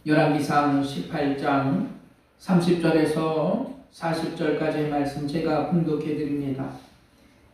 열왕기상 18장 30절에서 40절까지의 말씀 제가 공독해 드립니다.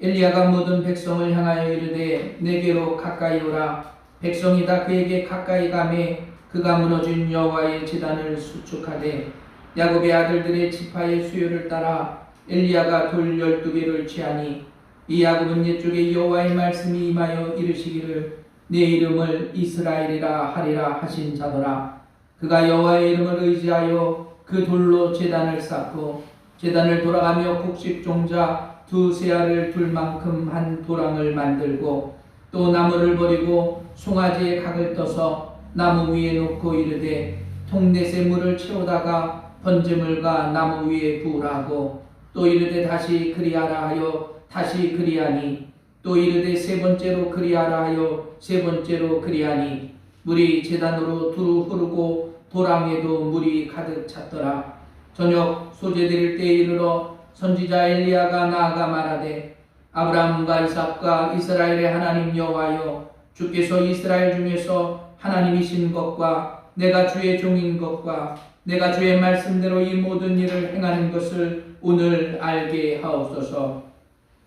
엘리야가 모든 백성을 향하여 이르되 내게로 가까이 오라. 백성이 다 그에게 가까이 가매 그가 무너진 여호와의 제단을 수축하되 야곱의 아들들의 지파의 수요를 따라 엘리야가 돌 12개를 취하니 이 야곱은 옛적에 여호와의 말씀이 임하여 이르시기를 내 이름을 이스라엘이라 하리라 하신 자더라. 그가 여호와의 이름을 의지하여 그 돌로 제단을 쌓고 제단을 돌아가며 곡식 종자 두세 알을 둘 만큼 한 도랑을 만들고 또 나무를 버리고 송아지의 각을 떠서 나무 위에 놓고 이르되 통넷에 물을 채우다가 번제물과 나무 위에 부으라고 또 이르되 다시 그리하라 하여 다시 그리하니 또 이르되 세 번째로 그리하라 하여 세 번째로 그리하니 물이 제단으로 두루 흐르고 도랑에도 물이 가득 찼더라. 저녁 소재드릴 때에 이르러 선지자 엘리야가 나아가 말하되 아브라함과 이삭과 이스라엘의 하나님 여호와여 주께서 이스라엘 중에서 하나님이신 것과 내가 주의 종인 것과 내가 주의 말씀대로 이 모든 일을 행하는 것을 오늘 알게 하옵소서.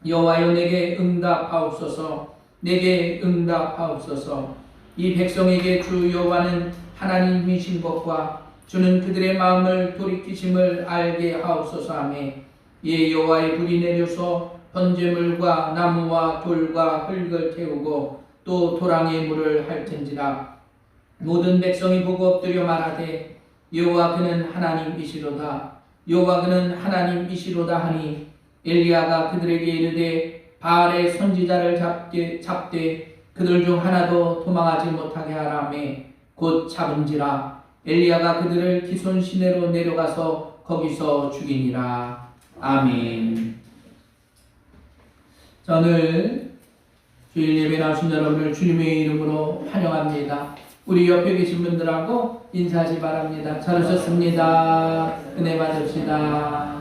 여호와여 내게 응답하옵소서. 내게 응답하옵소서. 이 백성에게 주 여호와는 하나님이신 것과 주는 그들의 마음을 돌이키심을 알게 하옵소서 하며 예 여호와의 불이 내려서 번제물과 나무와 돌과 흙을 태우고 또 도랑에 물을 핥은지라. 모든 백성이 보고 엎드려 말하되 여호와 그는 하나님이시로다. 여호와 그는 하나님이시로다 하니 엘리야가 그들에게 이르되 바알의 선지자를 잡되 그들 중 하나도 도망하지 못하게 하라며 곧 잡은지라. 엘리야가 그들을 기손 시내로 내려가서 거기서 죽이니라. 아멘. 자, 오늘 주일 예배 나오신 여러분을 주님의 이름으로 환영합니다. 우리 옆에 계신 분들하고 인사하시 바랍니다. 잘 오셨습니다. 은혜 받읍시다.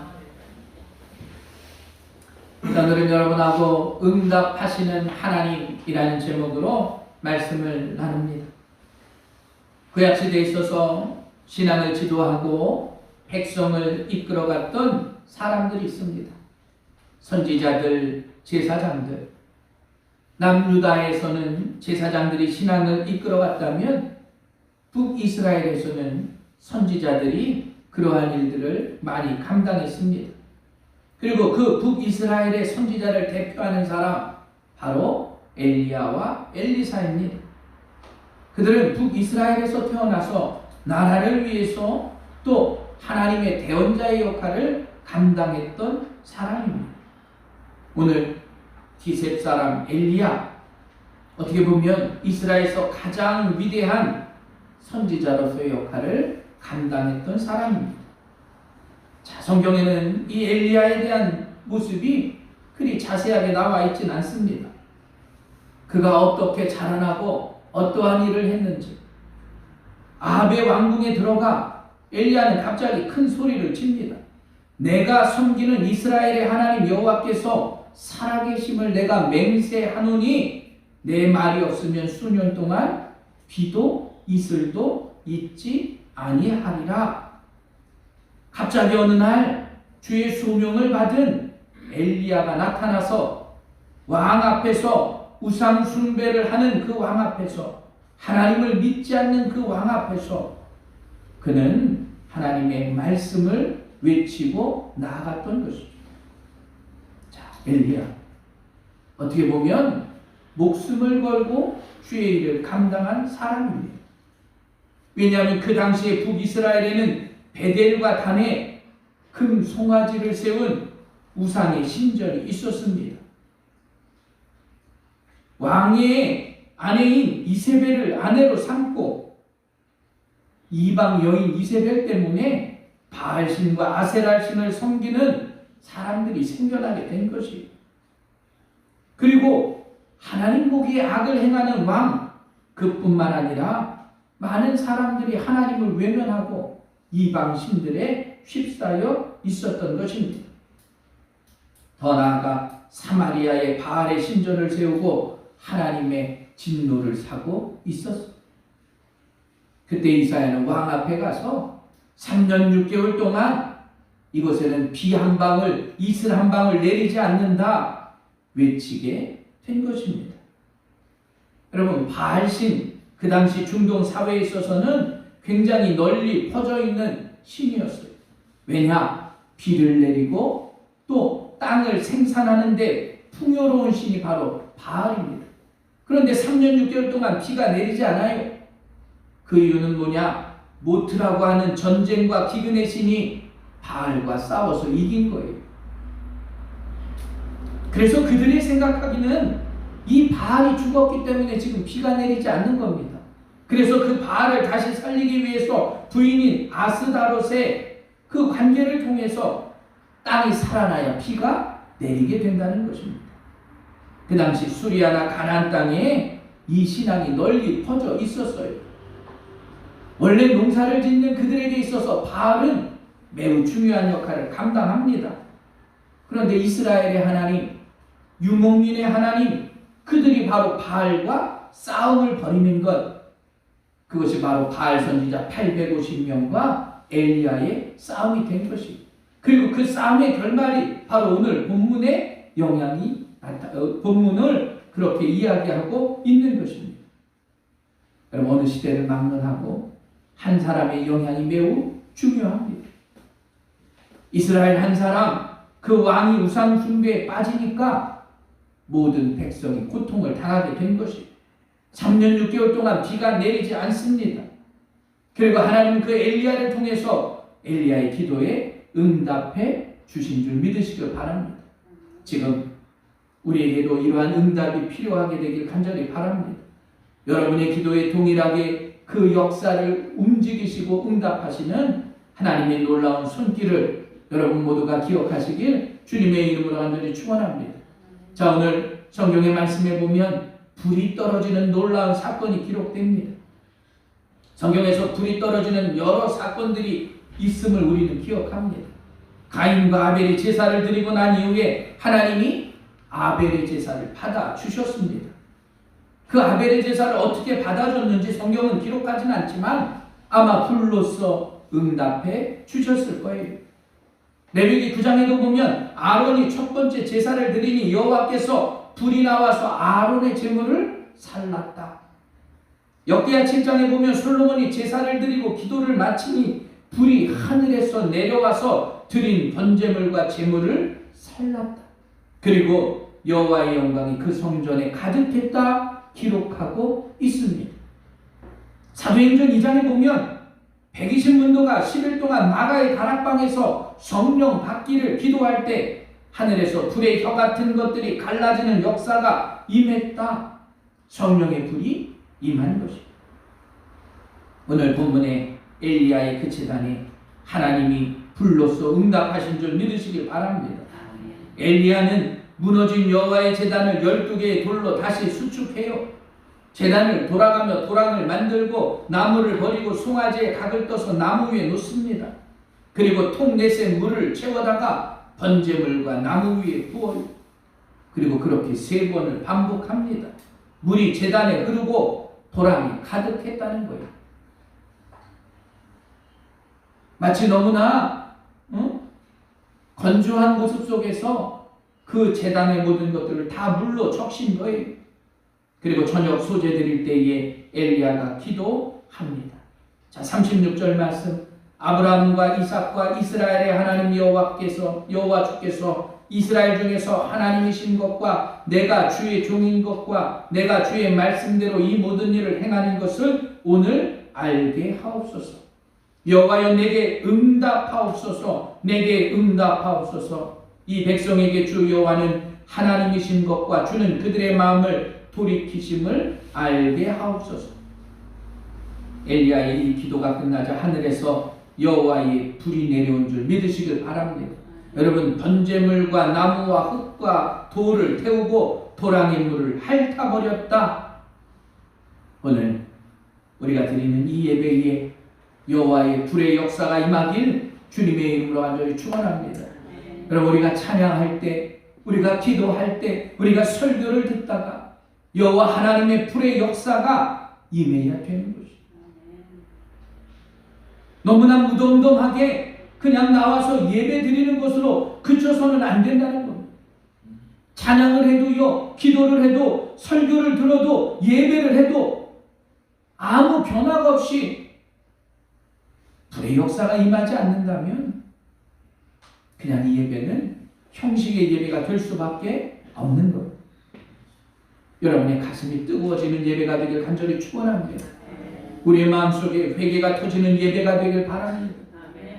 오늘은 여러분하고 응답하시는 하나님이라는 제목으로 말씀을 나눕니다. 구약시대에 있어서 신앙을 지도하고 백성을 이끌어갔던 사람들이 있습니다. 선지자들, 제사장들. 남유다에서는 제사장들이 신앙을 이끌어갔다면 북이스라엘에서는 선지자들이 그러한 일들을 많이 감당했습니다. 그리고 그 북이스라엘의 선지자를 대표하는 사람 바로 엘리야와 엘리사입니다. 그들은 북이스라엘에서 태어나서 나라를 위해서 또 하나님의 대언자의 역할을 감당했던 사람입니다. 오늘 디셉 사람 엘리야, 어떻게 보면 이스라엘에서 가장 위대한 선지자로서의 역할을 감당했던 사람입니다. 자, 성경에는 이 엘리야에 대한 모습이 그리 자세하게 나와 있진 않습니다. 그가 어떻게 자라나고 어떠한 일을 했는지. 아합의 왕궁에 들어가 엘리야는 갑자기 큰 소리를 칩니다. 내가 섬기는 이스라엘의 하나님 여호와께서 살아계심을 내가 맹세하노니 내 말이 없으면 수년 동안 비도 이슬도 있지 아니하리라. 갑자기 어느 날 주의 소명을 받은 엘리야가 나타나서 왕 앞에서 우상 숭배를 하는 그 왕 앞에서 하나님을 믿지 않는 그 왕 앞에서 그는 하나님의 말씀을 외치고 나아갔던 것이죠. 자, 엘리야 어떻게 보면 목숨을 걸고 주의 일을 감당한 사람입니다. 왜냐하면 그 당시에 북이스라엘에는 베델과 단에 금 송아지를 세운 우상의 신전이 있었습니다. 왕의 아내인 이세벨을 아내로 삼고 이방 여인 이세벨 때문에 바알신과 아세랄신을 섬기는 사람들이 생겨나게 된 것이에요. 그리고 하나님 보기에 악을 행하는 왕, 그뿐만 아니라 많은 사람들이 하나님을 외면하고 이방 신들에 휩싸여 있었던 것입니다. 더 나아가 사마리아에 바알의 신전을 세우고 하나님의 진노를 사고 있었습니다. 그때 이사야는 왕 앞에 가서 3년 6개월 동안 이곳에는 비 한 방울, 이슬 한 방울 내리지 않는다 외치게 된 것입니다. 여러분, 바알신, 그 당시 중동 사회에 있어서는 굉장히 널리 퍼져 있는 신이었어요. 왜냐? 비를 내리고 또 땅을 생산하는데 풍요로운 신이 바로 바알입니다. 그런데 3년 6개월 동안 비가 내리지 않아요. 그 이유는 뭐냐? 모트라고 하는 전쟁과 기근의 신이 바알과 싸워서 이긴 거예요. 그래서 그들이 생각하기는 이 바알이 죽었기 때문에 지금 비가 내리지 않는 겁니다. 그래서 그 바알을 다시 살리기 위해서 부인인 아스다롯의 그 관계를 통해서 땅이 살아나야 비가 내리게 된다는 것입니다. 그 당시 수리아나 가나안 땅에 이 신앙이 널리 퍼져 있었어요. 원래 농사를 짓는 그들에게 있어서 바알은 매우 중요한 역할을 감당합니다. 그런데 이스라엘의 하나님, 유목민의 하나님, 그들이 바로 바알과 싸움을 벌이는 것, 그것이 바로 바알 선지자 850명과 엘리야의 싸움이 된 것입니다. 그리고 그 싸움의 결말이 바로 오늘 본문의 본문을 그렇게 이야기하고 있는 것입니다. 여러분, 어느 시대를 막론하고 한 사람의 영향이 매우 중요합니다. 이스라엘 한 사람, 그 왕이 우상 숭배에 빠지니까 모든 백성이 고통을 당하게 된 것입니다. 3년 6개월 동안 비가 내리지 않습니다. 그리고 하나님은 그 엘리야를 통해서 엘리야의 기도에 응답해 주신 줄 믿으시길 바랍니다. 지금 우리에게도 이러한 응답이 필요하게 되길 간절히 바랍니다. 여러분의 기도에 동일하게 그 역사를 움직이시고 응답하시는 하나님의 놀라운 손길을 여러분 모두가 기억하시길 주님의 이름으로 간절히 축원합니다. 자, 오늘 성경의 말씀에 보면 불이 떨어지는 놀라운 사건이 기록됩니다. 성경에서 불이 떨어지는 여러 사건들이 있음을 우리는 기억합니다. 가인과 아벨이 제사를 드리고 난 이후에 하나님이 아벨의 제사를 받아 주셨습니다. 그 아벨의 제사를 어떻게 받아줬는지 성경은 기록하진 않지만 아마 불로써 응답해 주셨을 거예요. 레위기 9장에도 보면 아론이 첫 번째 제사를 드리니 여호와께서 불이 나와서 아론의 제물을 살랐다. 역대하 7장에 보면 솔로몬이 제사를 드리고 기도를 마치니 불이 하늘에서 내려와서 드린 번제물과 제물을 살랐다. 그리고 여호와의 영광이 그 성전에 가득했다 기록하고 있습니다. 사도행전 2장에 보면 120문도가 10일 동안 마가의 다락방에서 성령 받기를 기도할 때 하늘에서 불의 혀 같은 것들이 갈라지는 역사가 임했다. 성령의 불이 임한 것입니다. 오늘 본문의 엘리야의 그 제단에 하나님이 불로써 응답하신 줄 믿으시길 바랍니다. 엘리야는 무너진 여호와의 제단을 12개의 돌로 다시 수축해요. 제단을 돌아가며 도랑을 만들고 나무를 버리고 송아지에 각을 떠서 나무 위에 놓습니다. 그리고 통 넷에 물을 채워다가 번제물과 나무 위에 부어요. 그리고 그렇게 3번을 반복합니다. 물이 제단에 흐르고 도랑이 가득했다는 거예요. 마치 너무나 건조한 모습 속에서 그 제단의 모든 것들을 다 물로 적신 거예요. 그리고 저녁 소재 드릴 때에 엘리야가 기도합니다. 자, 36절 말씀. 아브라함과 이삭과 이스라엘의 하나님 여호와 주께서 이스라엘 중에서 하나님이신 것과 내가 주의 종인 것과 내가 주의 말씀대로 이 모든 일을 행하는 것을 오늘 알게 하옵소서. 여호와여 내게 응답하옵소서. 내게 응답하옵소서. 이 백성에게 주 여호와는 하나님이신 것과 주는 그들의 마음을 돌이키심을 알게 하옵소서. 엘리야의 이 기도가 끝나자 하늘에서 여호와의 불이 내려온 줄 믿으시길 바랍니다. 여러분, 번제물과 나무와 흙과 돌을 태우고 도랑의 물을 핥아버렸다. 오늘 우리가 드리는 이 예배에 여호와의 불의 역사가 임하길 주님의 이름으로 간절히 축원합니다. 여러분, 우리가 찬양할 때, 우리가 기도할 때, 우리가 설교를 듣다가 여호와 하나님의 불의 역사가 임해야 되는 것입니다. 너무나 무덤덤하게 그냥 나와서 예배 드리는 것으로 그쳐서는 안 된다는 겁니다. 찬양을 해도요, 기도를 해도, 설교를 들어도, 예배를 해도 아무 변화가 없이 불의 역사가 임하지 않는다면 그냥 이 예배는 형식의 예배가 될 수밖에 없는 것. 여러분의 가슴이 뜨거워지는 예배가 되길 간절히 축원합니다. 우리의 마음속에 회개가 터지는 예배가 되길 바랍니다.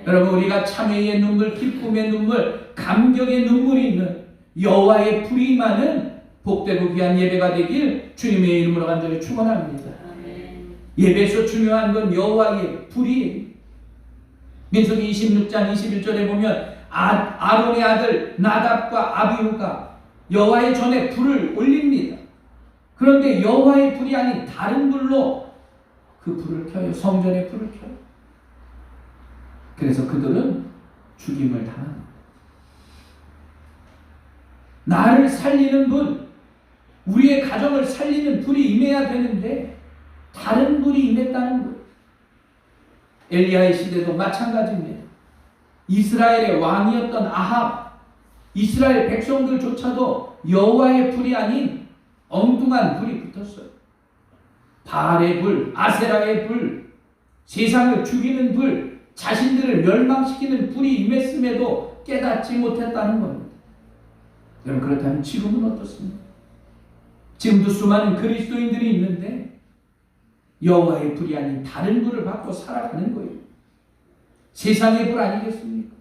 여러분, 우리가 참회의 눈물, 기쁨의 눈물, 감격의 눈물이 있는 여호와의 불이 임하는 복되고 귀한 예배가 되길 주님의 이름으로 간절히 축원합니다. 예배에서 중요한 건 여호와의 불이에요. 민수기 26장 21절에 보면 아론의 아들 나답과 아비후가 여호와의 전에 불을 올립니다. 그런데 여호와의 불이 아닌 다른 불로 그 불을 켜요. 성전의 불을 켜요. 그래서 그들은 죽임을 당합니다. 나를 살리는 분, 우리의 가정을 살리는 불이 임해야 되는데 다른 불이 임했다는 것. 엘리야의 시대도 마찬가지입니다. 이스라엘의 왕이었던 아합, 이스라엘 백성들조차도 여호와의 불이 아닌 엉뚱한 불이 붙었어요. 바알의 불, 아세라의 불, 세상을 죽이는 불, 자신들을 멸망시키는 불이 임했음에도 깨닫지 못했다는 겁니다. 여러분, 그렇다면 지금은 어떻습니까? 지금도 수많은 그리스도인들이 있는데 여호와의 불이 아닌 다른 불을 받고 살아가는 거예요. 세상의 불 아니겠습니까?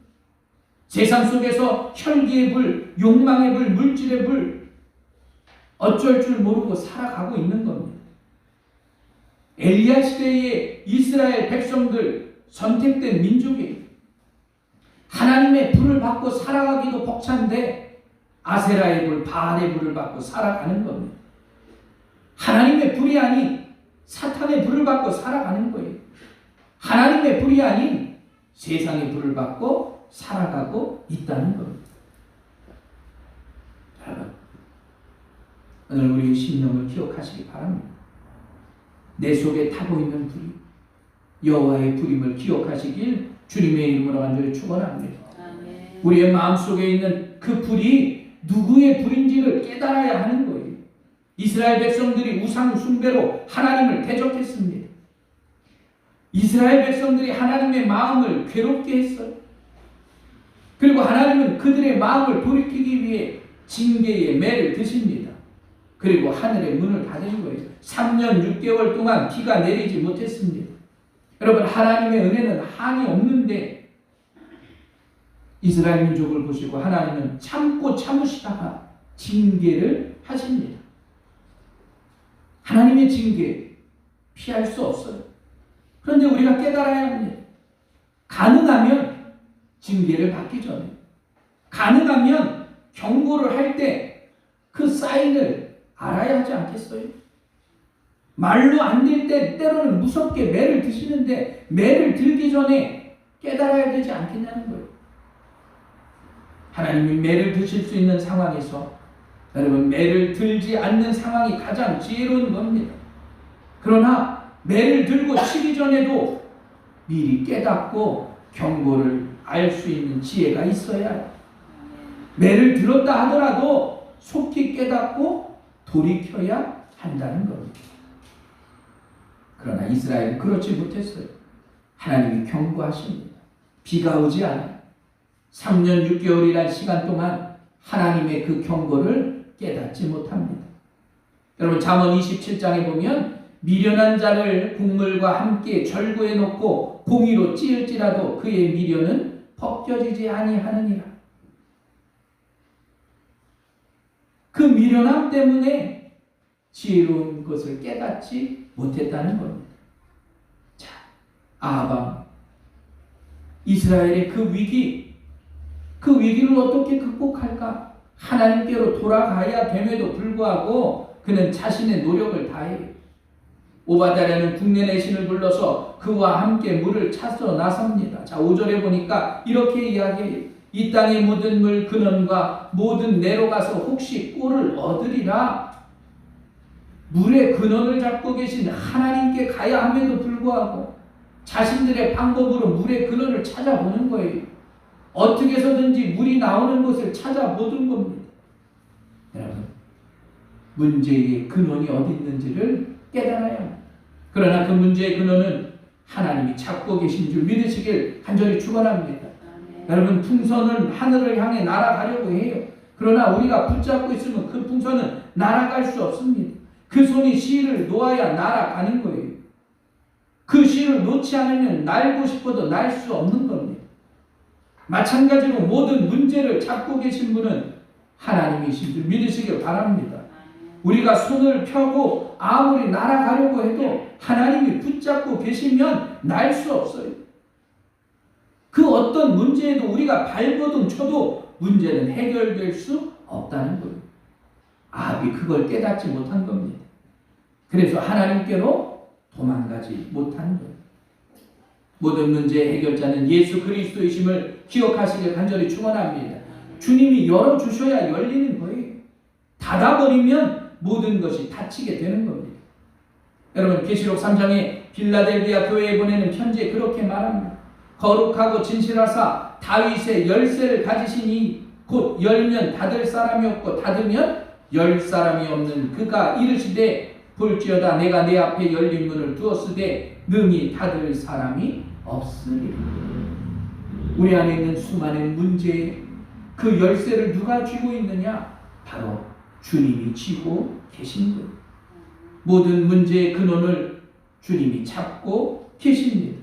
세상 속에서 혈기의 불, 욕망의 불, 물질의 불, 어쩔 줄 모르고 살아가고 있는 겁니다. 엘리야 시대의 이스라엘 백성들, 선택된 민족이에요. 하나님의 불을 받고 살아가기도 벅찬데 아세라의 불, 바알의 불을 받고 살아가는 겁니다. 하나님의 불이 아닌 사탄의 불을 받고 살아가는 거예요. 하나님의 불이 아닌 세상의 불을 받고 살아가고 있다는 겁니다. 여러분, 오늘 우리의 심령을 기억하시기 바랍니다. 내 속에 타고 있는 불이 여호와의 불임을 기억하시길 주님의 이름으로 간절히 축원합니다. 우리의 마음속에 있는 그 불이 누구의 불인지를 깨달아야 하는 거예요. 이스라엘 백성들이 우상 숭배로 하나님을 대적했습니다. 이스라엘 백성들이 하나님의 마음을 괴롭게 했어요. 그리고 하나님은 그들의 마음을 돌이키기 위해 징계의 매를 드십니다. 그리고 하늘의 문을 닫은 거예요. 3년 6개월 동안 비가 내리지 못했습니다. 여러분, 하나님의 은혜는 한이 없는데 이스라엘 민족을 보시고 하나님은 참고 참으시다가 징계를 하십니다. 하나님의 징계 피할 수 없어요. 그런데 우리가 깨달아야 합니다. 가능하면 징계를 받기 전에, 가능하면 경고를 할 때 그 사인을 알아야 하지 않겠어요? 말로 안 될 때 때로는 무섭게 매를 드시는데 매를 들기 전에 깨달아야 되지 않겠냐는 거예요. 하나님이 매를 드실 수 있는 상황에서 여러분, 매를 들지 않는 상황이 가장 지혜로운 겁니다. 그러나 매를 들고 치기 전에도 미리 깨닫고 경고를 알 수 있는 지혜가 있어야 해요. 매를 들었다 하더라도 속히 깨닫고 돌이켜야 한다는 겁니다. 그러나 이스라엘은 그렇지 못했어요. 하나님이 경고하십니다. 비가 오지 않아요. 3년 6개월이라는 시간 동안 하나님의 그 경고를 깨닫지 못합니다. 여러분, 잠언 27장에 보면 미련한 자를 곡물과 함께 절구에 놓고 공의로 찌을지라도 그의 미련은 벗겨지지 아니하느니라. 그 미련함 때문에 지혜로운 것을 깨닫지 못했다는 겁니다. 자, 아합, 이스라엘의 그 위기를 어떻게 극복할까? 하나님께로 돌아가야 됨에도 불구하고 그는 자신의 노력을 다해요. 오바댜라는 국내의 신을 불러서 그와 함께 물을 찾으러 나섭니다. 자, 5절에 보니까 이렇게 이야기해요. 이 땅의 모든 물 근원과 모든 내로 가서 혹시 꿀을 얻으리라. 물의 근원을 잡고 계신 하나님께 가야 함에도 불구하고 자신들의 방법으로 물의 근원을 찾아보는 거예요. 어떻게 해서든지 물이 나오는 곳을 찾아보는 겁니다. 여러분, 문제의 근원이 어디 있는지를 깨달아야 합니다. 그러나 그 문제의 근원은 하나님이 찾고 계신 줄 믿으시길 간절히 축원합니다. 여러분, 풍선은 하늘을 향해 날아가려고 해요. 그러나 우리가 붙잡고 있으면 그 풍선은 날아갈 수 없습니다. 그 손이 실을 놓아야 날아가는 거예요. 그 실을 놓지 않으면 날고 싶어도 날 수 없는 겁니다. 마찬가지로 모든 문제를 잡고 계신 분은 하나님이신 줄 믿으시길 바랍니다. 우리가 손을 펴고 아무리 날아가려고 해도 하나님이 붙잡고 계시면 날 수 없어요. 그 어떤 문제에도 우리가 발버둥 쳐도 문제는 해결될 수 없다는 거예요. 아합이 그걸 깨닫지 못한 겁니다. 그래서 하나님께로 도망가지 못한 거예요. 모든 문제의 해결자는 예수 그리스도이심을 기억하시길 간절히 축원합니다. 주님이 열어주셔야 열리는 거예요. 닫아버리면 모든 것이 닫히게 되는 겁니다. 여러분, 계시록 3장에 빌라델비아 교회에 보내는 편지에 그렇게 말합니다. 거룩하고 진실하사 다윗의 열쇠를 가지시니 곧 열면 닫을 사람이 없고 닫으면 열 사람이 없는 그가 이르시되 볼지어다 내가 내 앞에 열린 문을 두었으되 능히 닫을 사람이 없으리라. 우리 안에 있는 수많은 문제에 그 열쇠를 누가 쥐고 있느냐? 바로 주님이 쥐고 계신 거예요. 모든 문제의 근원을 주님이 잡고 계십니다.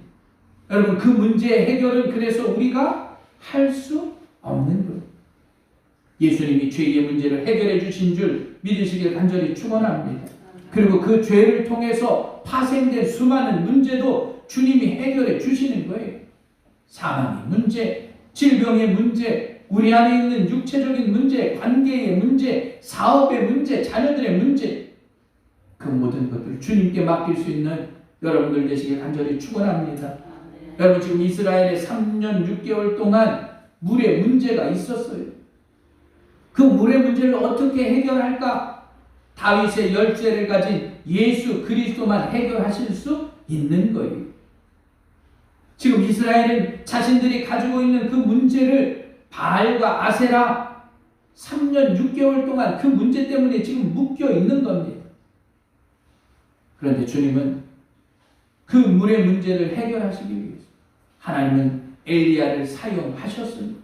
여러분, 그 문제의 해결은 그래서 우리가 할 수 없는 거예요. 예수님이 죄의 문제를 해결해 주신 줄 믿으시길 간절히 축원합니다. 그리고 그 죄를 통해서 파생된 수많은 문제도 주님이 해결해 주시는 거예요. 사망의 문제, 질병의 문제, 우리 안에 있는 육체적인 문제, 관계의 문제, 사업의 문제, 자녀들의 문제, 그 모든 것들을 주님께 맡길 수 있는 여러분들 되시길 간절히 축원합니다. 여러분, 지금 이스라엘에 3년 6개월 동안 물의 문제가 있었어요. 그 물의 문제를 어떻게 해결할까? 다윗의 열쇠를 가진 예수 그리스도만 해결하실 수 있는 거예요. 지금 이스라엘은 자신들이 가지고 있는 그 문제를 바알과 아세라 3년 6개월 동안 그 문제 때문에 지금 묶여 있는 겁니다. 그런데 주님은 그 물의 문제를 해결하시기 위해서 하나님은 엘리야를 사용하셨습니다.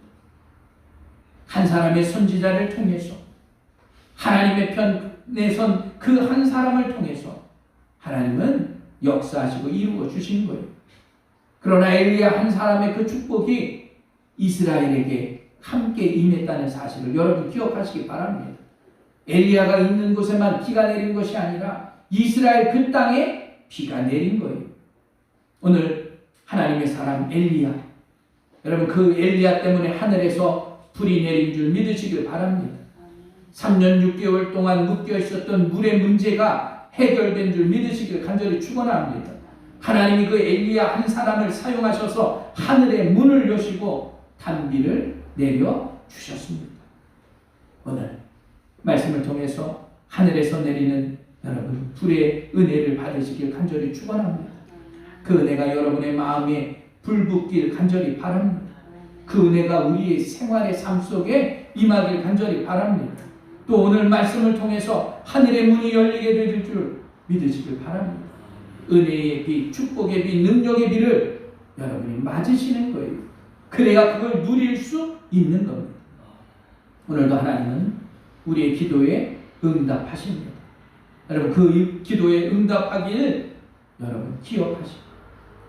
한 사람의 선지자를 통해서 하나님의 편에 선 그 한 사람을 통해서 하나님은 역사하시고 이루어 주신 거예요. 그러나 엘리야 한 사람의 그 축복이 이스라엘에게 함께 임했다는 사실을 여러분 기억하시기 바랍니다. 엘리야가 있는 곳에만 비가 내린 것이 아니라 이스라엘 그 땅에 비가 내린 거예요. 오늘 하나님의 사람 엘리야, 여러분 그 엘리야 때문에 하늘에서 불이 내린 줄 믿으시길 바랍니다. 3년 6개월 동안 묶여 있었던 물의 문제가 해결된 줄 믿으시길 간절히 축원합니다. 하나님이 그 엘리야 한 사람을 사용하셔서 하늘의 문을 여시고 단비를 내려 주셨습니다. 오늘 말씀을 통해서 하늘에서 내리는 여러분 불의 은혜를 받으시길 간절히 축원합니다. 그 은혜가 여러분의 마음에 불붙길 간절히 바랍니다. 그 은혜가 우리의 생활의 삶 속에 임하길 간절히 바랍니다. 또 오늘 말씀을 통해서 하늘의 문이 열리게 될 줄 믿으시길 바랍니다. 은혜의 비, 축복의 비, 능력의 비를 여러분이 맞으시는 거예요. 그래야 그걸 누릴 수 있는 겁니다. 오늘도 하나님은 우리의 기도에 응답하십니다. 여러분 그 기도에 응답하기를 여러분 기억하시고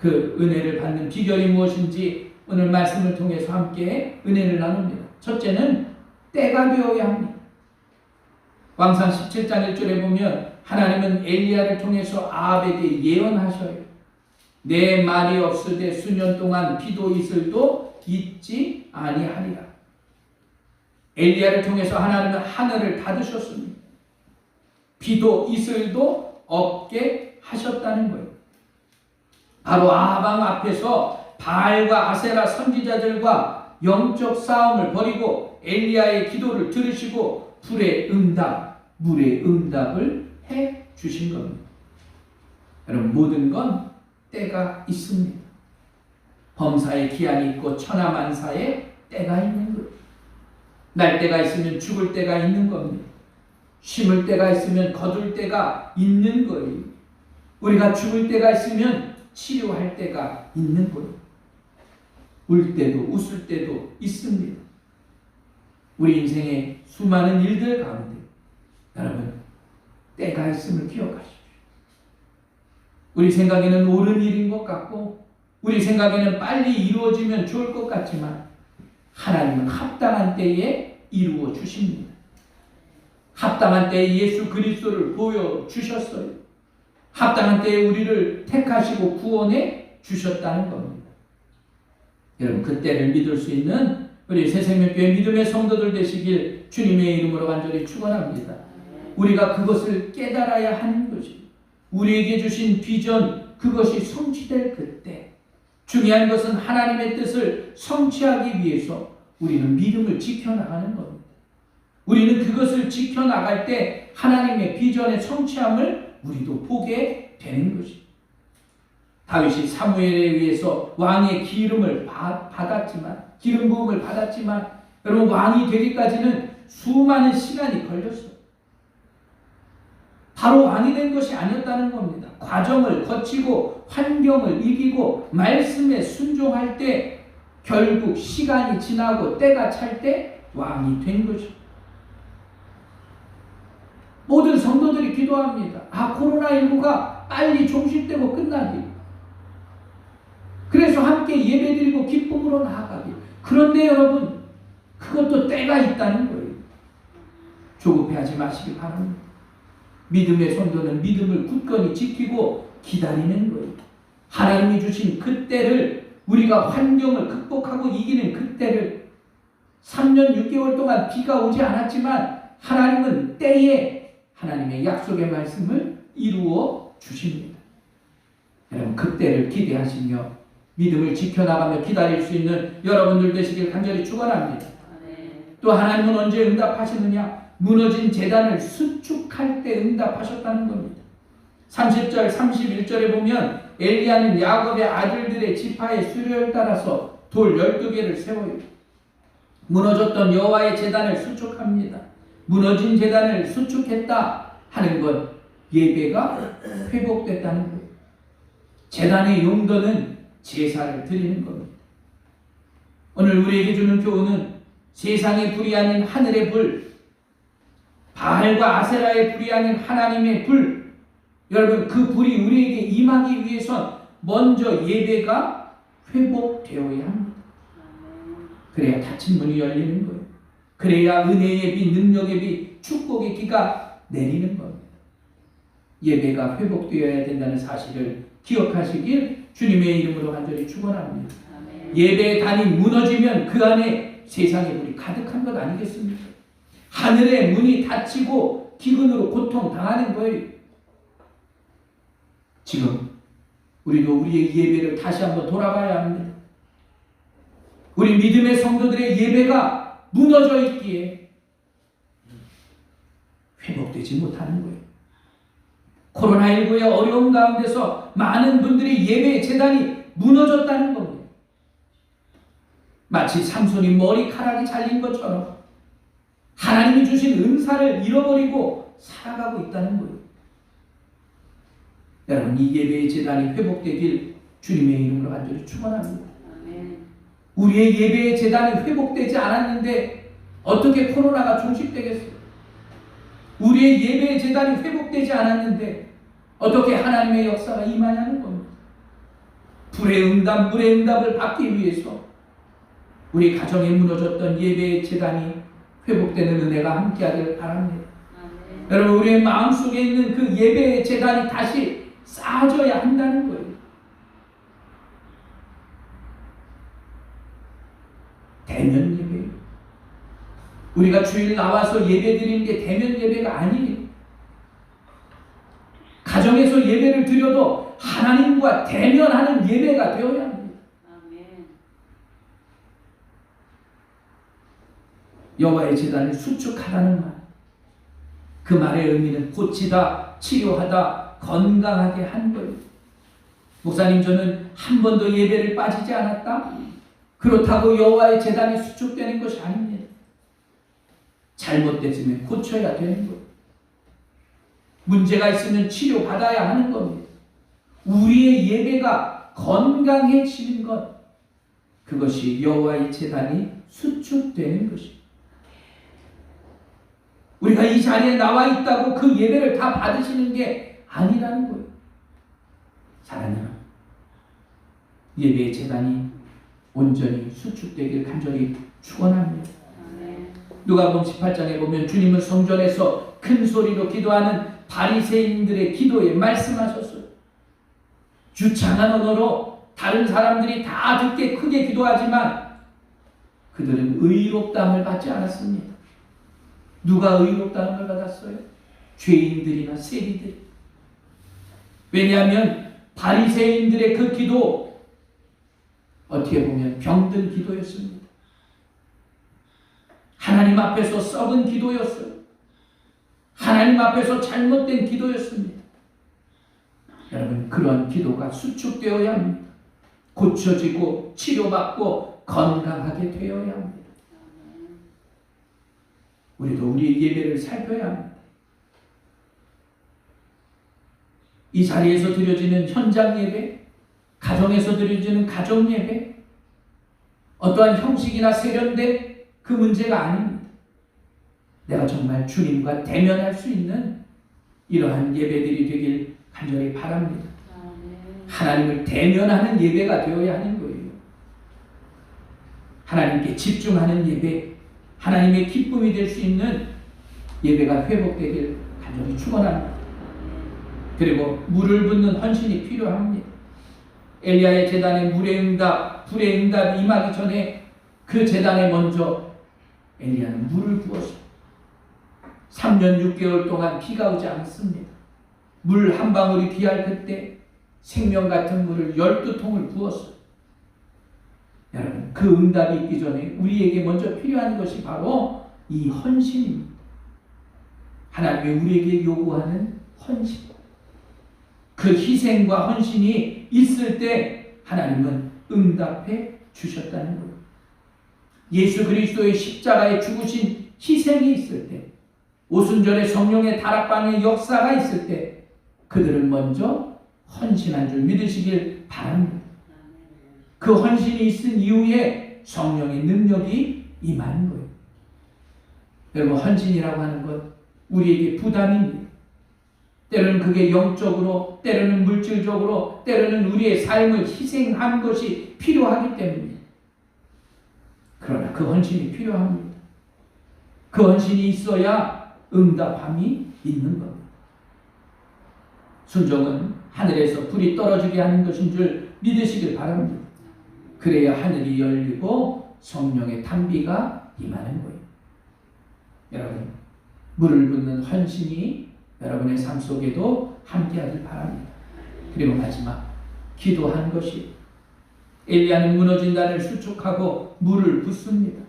그 은혜를 받는 비결이 무엇인지 오늘 말씀을 통해서 함께 은혜를 나눕니다. 첫째는 때가 되어야 합니다. 왕상 17장 1절에 보면 하나님은 엘리야를 통해서 아합에게 예언하셔요. 내 말이 없으되 수년 동안 비도 이슬도 있지 아니하리라. 엘리야를 통해서 하나님은 하늘을 닫으셨습니다. 비도 이슬도 없게 하셨다는 거예요. 바로 아합 왕 앞에서 바알과 아세라 선지자들과 영적 싸움을 벌이고 엘리야의 기도를 들으시고 불의 응답, 물의 응답을 해 주신 겁니다. 여러분 모든 건 때가 있습니다. 범사에 기한이 있고 천하만사에 때가 있는 거예요. 날 때가 있으면 죽을 때가 있는 겁니다. 심을 때가 있으면 거둘 때가 있는 거예요. 우리가 죽을 때가 있으면 치료할 때가 있는 거예요. 울 때도 웃을 때도 있습니다. 우리 인생의 수많은 일들 가운데 여러분 때가 있음을 기억하십시오. 우리 생각에는 옳은 일인 것 같고 우리 생각에는 빨리 이루어지면 좋을 것 같지만 하나님은 합당한 때에 이루어 주십니다. 합당한 때에 예수 그리스도를 보여주셨어요. 합당한 때에 우리를 택하시고 구원해 주셨다는 겁니다. 여러분 그 때를 믿을 수 있는 우리 새생명교회 믿음의 성도들 되시길 주님의 이름으로 간절히 축원합니다. 우리가 그것을 깨달아야 하는 것이 우리에게 주신 비전 그것이 성취될 그때 중요한 것은 하나님의 뜻을 성취하기 위해서 우리는 믿음을 지켜나가는 겁니다. 우리는 그것을 지켜나갈 때 하나님의 비전의 성취함을 우리도 보게 되는 것입니다. 다윗이 사무엘에 의해서 왕의 기름을 받았지만 기름 부음을 받았지만 여러분 왕이 되기까지는 수많은 시간이 걸렸어요. 바로 왕이 된 것이 아니었다는 겁니다. 과정을 거치고 환경을 이기고 말씀에 순종할 때 결국 시간이 지나고 때가 찰 때 왕이 된 것입니다. 모든 성도들이 기도합니다. 코로나19가 빨리 종식되고 끝나길. 그래서 함께 예배드리고 기쁨으로 나아가길. 그런데 여러분 그것도 때가 있다는 거예요. 조급해하지 마시기 바랍니다. 믿음의 성도는 믿음을 굳건히 지키고 기다리는 거예요. 하나님이 주신 그 때를 우리가 환경을 극복하고 이기는 그 때를 3년 6개월 동안 비가 오지 않았지만 하나님은 때에 하나님의 약속의 말씀을 이루어 주십니다. 여러분 그 때를 기대하시며 믿음을 지켜나가며 기다릴 수 있는 여러분들 되시길 간절히 축원합니다. 또 하나님은 언제 응답하시느냐? 무너진 제단을 수축할 때 응답하셨다는 겁니다. 30절 31절에 보면 엘리야는 야곱의 아들들의 지파의 수료에 따라서 돌 12개를 세워요. 무너졌던 여호와의 제단을 수축합니다. 무너진 제단을 수축했다 하는 것 예배가 회복됐다는 거예요. 제단의 용도는 제사를 드리는 겁니다. 오늘 우리에게 주는 교훈은 세상의 불이 아닌 하늘의 불, 바알과 아세라의 불이 아닌 하나님의 불, 여러분 그 불이 우리에게 임하기 위해선 먼저 예배가 회복되어야 합니다. 그래야 닫힌 문이 열리는 거예요. 그래야 은혜의 비, 능력의 비, 축복의 기가 내리는 겁니다. 예배가 회복되어야 된다는 사실을 기억하시길 주님의 이름으로 간절히 축원합니다. 예배의 단이 무너지면 그 안에 세상의 불이 가득한 것 아니겠습니까? 하늘의 문이 닫히고 기근으로 고통당하는 거예요. 지금 우리도 우리의 예배를 다시 한번 돌아봐야 합니다. 우리 믿음의 성도들의 예배가 무너져 있기에 회복되지 못하는 거예요. 코로나19의 어려움 가운데서 많은 분들의 예배 재단이 무너졌다는 겁니다. 마치 삼손이 머리카락이 잘린 것처럼 하나님이 주신 은사를 잃어버리고 살아가고 있다는 거예요. 여러분 이 예배의 재단이 회복되길 주님의 이름으로 간절히 축원합니다. 우리의 예배의 재단이 회복되지 않았는데 어떻게 코로나가 종식되겠어요? 우리의 예배의 재단이 회복되지 않았는데 어떻게 하나님의 역사가 임하냐는 겁니다. 불의 응답, 물의 응답을 받기 위해서 우리 가정에 무너졌던 예배의 재단이 회복되는 은혜가 함께하길 바랍니다. 여러분 우리의 마음속에 있는 그 예배의 재단이 다시 쌓아져야 한다는 거예요. 대면 예배. 우리가 주일 나와서 예배 드리는 게 대면 예배가 아니에요. 가정에서 예배를 드려도 하나님과 대면하는 예배가 되어야 합니다. 여호와의 제단을 수축하라는 말. 그 말의 의미는 고치다, 치료하다, 건강하게 한 거예요. 목사님, 저는 한 번도 예배를 빠지지 않았다. 그렇다고 여호와의 제단이 수축되는 것이 아닙니다. 잘못됐으면 고쳐야 되는 거예요. 문제가 있으면 치료받아야 하는 겁니다. 우리의 예배가 건강해지는 것, 그것이 여호와의 제단이 수축되는 것입니다. 우리가 이 자리에 나와 있다고 그 예배를 다 받으시는 게 아니라는 거예요. 사랑하는 예배의 제단이 온전히 수축되길 간절히 축원합니다. 누가복음 18장에 보면 주님은 성전에서 큰 소리로 기도하는 바리새인들의 기도에 말씀하셨어요. 유창한 언어로 다른 사람들이 다 듣게 크게 기도하지만 그들은 의롭다함을 받지 않았습니다. 누가 의롭다함을 받았어요? 죄인들이나 세리들. 왜냐하면 바리새인들의 그 기도, 어떻게 보면 병든 기도였습니다. 하나님 앞에서 썩은 기도였어요. 하나님 앞에서 잘못된 기도였습니다. 여러분, 그런 기도가 수축되어야 합니다. 고쳐지고 치료받고 건강하게 되어야 합니다. 우리도 우리의 예배를 살펴야 합니다. 이 자리에서 드려지는 현장 예배, 가정에서 드려지는 가정 예배, 어떠한 형식이나 세련된 그 문제가 아닙니다. 내가 정말 주님과 대면할 수 있는 이러한 예배들이 되길 간절히 바랍니다. 하나님을 대면하는 예배가 되어야 하는 거예요. 하나님께 집중하는 예배, 하나님의 기쁨이 될 수 있는 예배가 회복되길 간절히 축원합니다. 그리고 물을 붓는 헌신이 필요합니다. 엘리야의 제단에 물의 응답, 불의 응답이 임하기 전에 그 제단에 먼저 엘리야는 물을 부었어요. 3년 6개월 동안 비가 오지 않습니다. 물 한 방울이 귀할 그때 생명 같은 물을 12통을 부었어요. 여러분, 그 응답이 있기 전에 우리에게 먼저 필요한 것이 바로 이 헌신입니다. 하나님이 우리에게 요구하는 헌신. 그 희생과 헌신이 있을 때 하나님은 응답해 주셨다는 거예요. 예수 그리스도의 십자가에 죽으신 희생이 있을 때, 오순절의 성령의 다락방의 역사가 있을 때 그들은 먼저 헌신한 줄 믿으시길 바랍니다. 그 헌신이 있은 이후에 성령의 능력이 임하는 거예요. 여러분, 헌신이라고 하는 것 우리에게 부담입니다. 때로는 그게 영적으로, 때로는 물질적으로, 때로는 우리의 삶을 희생한 것이 필요하기 때문입니다. 그러나 그 헌신이 필요합니다. 그 헌신이 있어야 응답함이 있는 겁니다. 순종은 하늘에서 불이 떨어지게 하는 것인 줄 믿으시길 바랍니다. 그래야 하늘이 열리고 성령의 탄비가 임하는 거예요. 여러분, 물을 붓는 헌신이 여러분의 삶 속에도 함께하길 바랍니다. 그리고 마지막, 기도한 것이, 엘리야는 무너진 단을 수축하고 물을 붓습니다.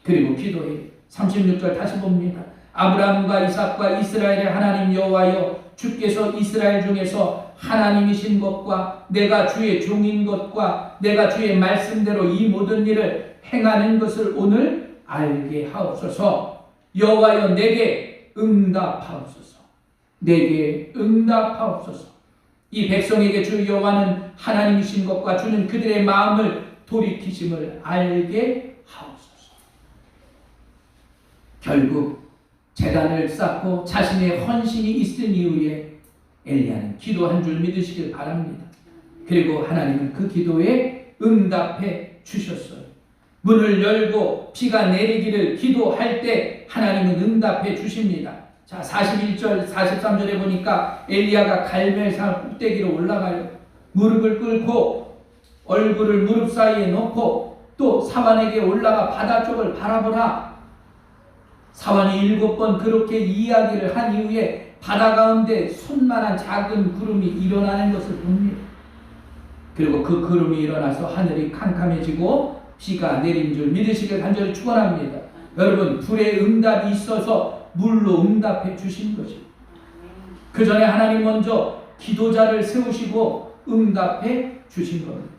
그리고 기도해 36절 다시 봅니다. 아브라함과 이삭과 이스라엘의 하나님 여호와여, 주께서 이스라엘 중에서 하나님이신 것과 내가 주의 종인 것과 내가 주의 말씀대로 이 모든 일을 행하는 것을 오늘 알게 하옵소서. 여호와여, 내게 응답하옵소서. 내게 응답하옵소서. 이 백성에게 주 여호와는 하나님이신 것과 주는 그들의 마음을 돌이키심을 알게 하옵소서. 결국 제단을 쌓고 자신의 헌신이 있은 이후에 엘리야는 기도한 줄 믿으시길 바랍니다. 그리고 하나님은 그 기도에 응답해 주셨어요. 문을 열고 비가 내리기를 기도할 때 하나님은 응답해 주십니다. 자, 41절, 43절에 보니까 엘리야가 갈멜산 꼭대기로 올라가요. 무릎을 꿇고 얼굴을 무릎 사이에 놓고 또 사환에게 올라가 바다 쪽을 바라보라. 사환이 7번 그렇게 이야기를 한 이후에 바다 가운데 손만한 작은 구름이 일어나는 것을 봅니다. 그리고 그 구름이 일어나서 하늘이 캄캄해지고 비가 내린 줄 믿으시길 간절히 축원합니다. 여러분, 불의 응답이 있어서 물로 응답해 주신 것입니다. 그 전에 하나님 먼저 기도자를 세우시고 응답해 주신 겁니다.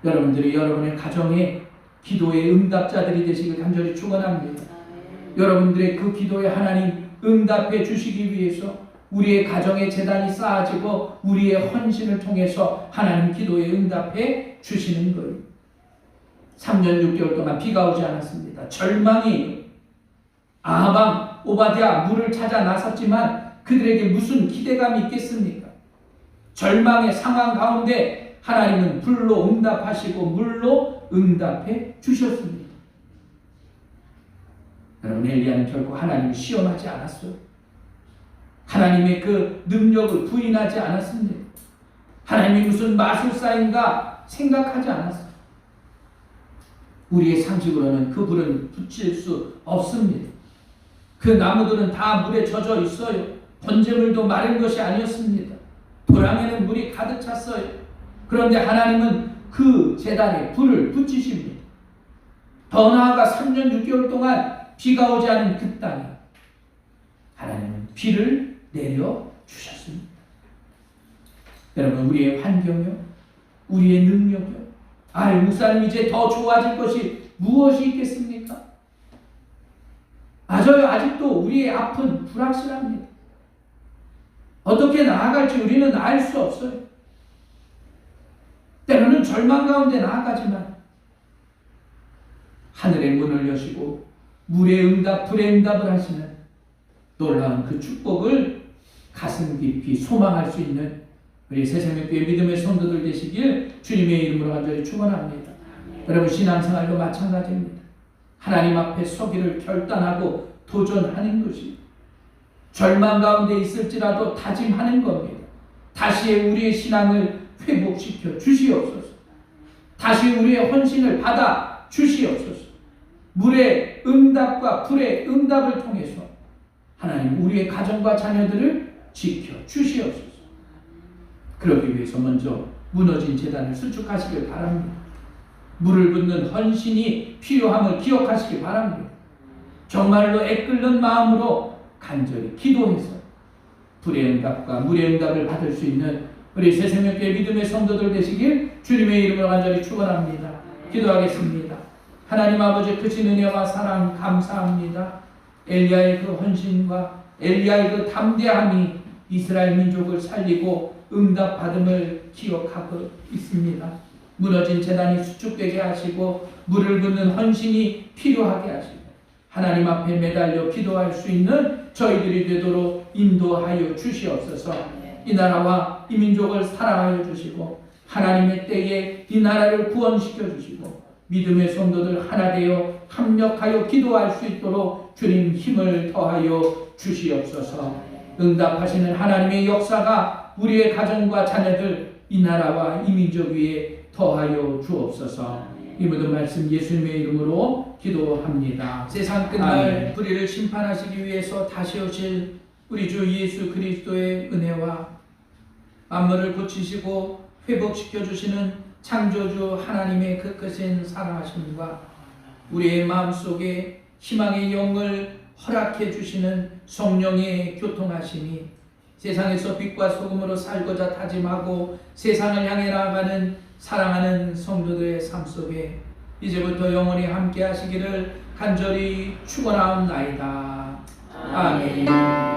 여러분들이 여러분의 가정에 기도의 응답자들이 되시길 간절히 축원합니다. 여러분들의 그 기도에 하나님 응답해 주시기 위해서 우리의 가정의 재단이 쌓아지고 우리의 헌신을 통해서 하나님 기도에 응답해 주시는 거예요. 3년 6개월 동안 비가 오지 않았습니다. 절망이 아하방, 오바댜 물을 찾아 나섰지만 그들에게 무슨 기대감이 있겠습니까? 절망의 상황 가운데 하나님은 불로 응답하시고 물로 응답해 주셨습니다. 여러분, 엘리야는 결코 하나님을 시험하지 않았어요. 하나님의 그 능력을 부인하지 않았습니다. 하나님이 무슨 마술사인가 생각하지 않았어요. 우리의 상식으로는 그 불은 붙일 수 없습니다. 그 나무들은 다 물에 젖어 있어요. 번제물도 마른 것이 아니었습니다. 도랑에는 물이 가득 찼어요. 그런데 하나님은 그 제단에 불을 붙이십니다. 더 나아가 3년 6개월 동안 비가 오지 않은 그 땅에 하나님은 비를 내려주셨습니다. 여러분, 우리의 환경이요, 우리의 능력이요, 목사님 이제 더 좋아질 것이 무엇이 있겠습니까? 맞아요. 아직도 우리의 앞은 불확실합니다. 어떻게 나아갈지 우리는 알 수 없어요. 때로는 절망 가운데 나아가지만 하늘의 문을 여시고 물의 응답, 불의 응답을 하시는 놀라운 그 축복을 가슴 깊이 소망할 수 있는 우리 새생명교회 믿음의 성도들 되시길 주님의 이름으로 간절히 축원합니다. 여러분, 신앙생활도 마찬가지입니다. 하나님 앞에 서기를 결단하고 도전하는 것이 절망 가운데 있을지라도 다짐하는 겁니다. 다시 우리의 신앙을 회복시켜 주시옵소서. 다시 우리의 헌신을 받아 주시옵소서. 물의 응답과 불의 응답을 통해서 하나님 우리의 가정과 자녀들을 지켜 주시옵소서. 그러기 위해서 먼저 무너진 제단을 수축하시길 바랍니다. 물을 붓는 헌신이 필요함을 기억하시기 바랍니다. 정말로 애끓는 마음으로 간절히 기도해서 불의 응답과 물의 응답을 받을 수 있는 우리 새생명교회 믿음의 성도들 되시길 주님의 이름으로 간절히 축원합니다. 기도하겠습니다. 하나님 아버지, 크신 은혜와 사랑 감사합니다. 엘리야의 그 헌신과 엘리야의 그 담대함이 이스라엘 민족을 살리고 응답받음을 기억하고 있습니다. 무너진 제단이 수축되게 하시고 물을 붓는 헌신이 필요하게 하시고 하나님 앞에 매달려 기도할 수 있는 저희들이 되도록 인도하여 주시옵소서. 이 나라와 이 민족을 사랑하여 주시고 하나님의 때에 이 나라를 구원시켜 주시고 믿음의 성도들 하나 되어 합력하여 기도할 수 있도록 주님 힘을 더하여 주시옵소서. 응답하시는 하나님의 역사가 우리의 가정과 자녀들, 이 나라와 이 민족 위에 더하여 주옵소서. 이 모든 말씀 예수님의 이름으로 기도합니다. 세상 끝날 불의를 심판하시기 위해서 다시 오실 우리 주 예수 그리스도의 은혜와 만물을 고치시고 회복시켜 주시는 창조주 하나님의 그 크신 사랑하심과 우리의 마음속에 희망의 영을 허락해 주시는 성령의 교통하심이 세상에서 빛과 소금으로 살고자 다짐하고 세상을 향해 나아가는 사랑하는 성도들의 삶 속에 이제부터 영원히 함께 하시기를 간절히 축원하옵나이다. 아멘.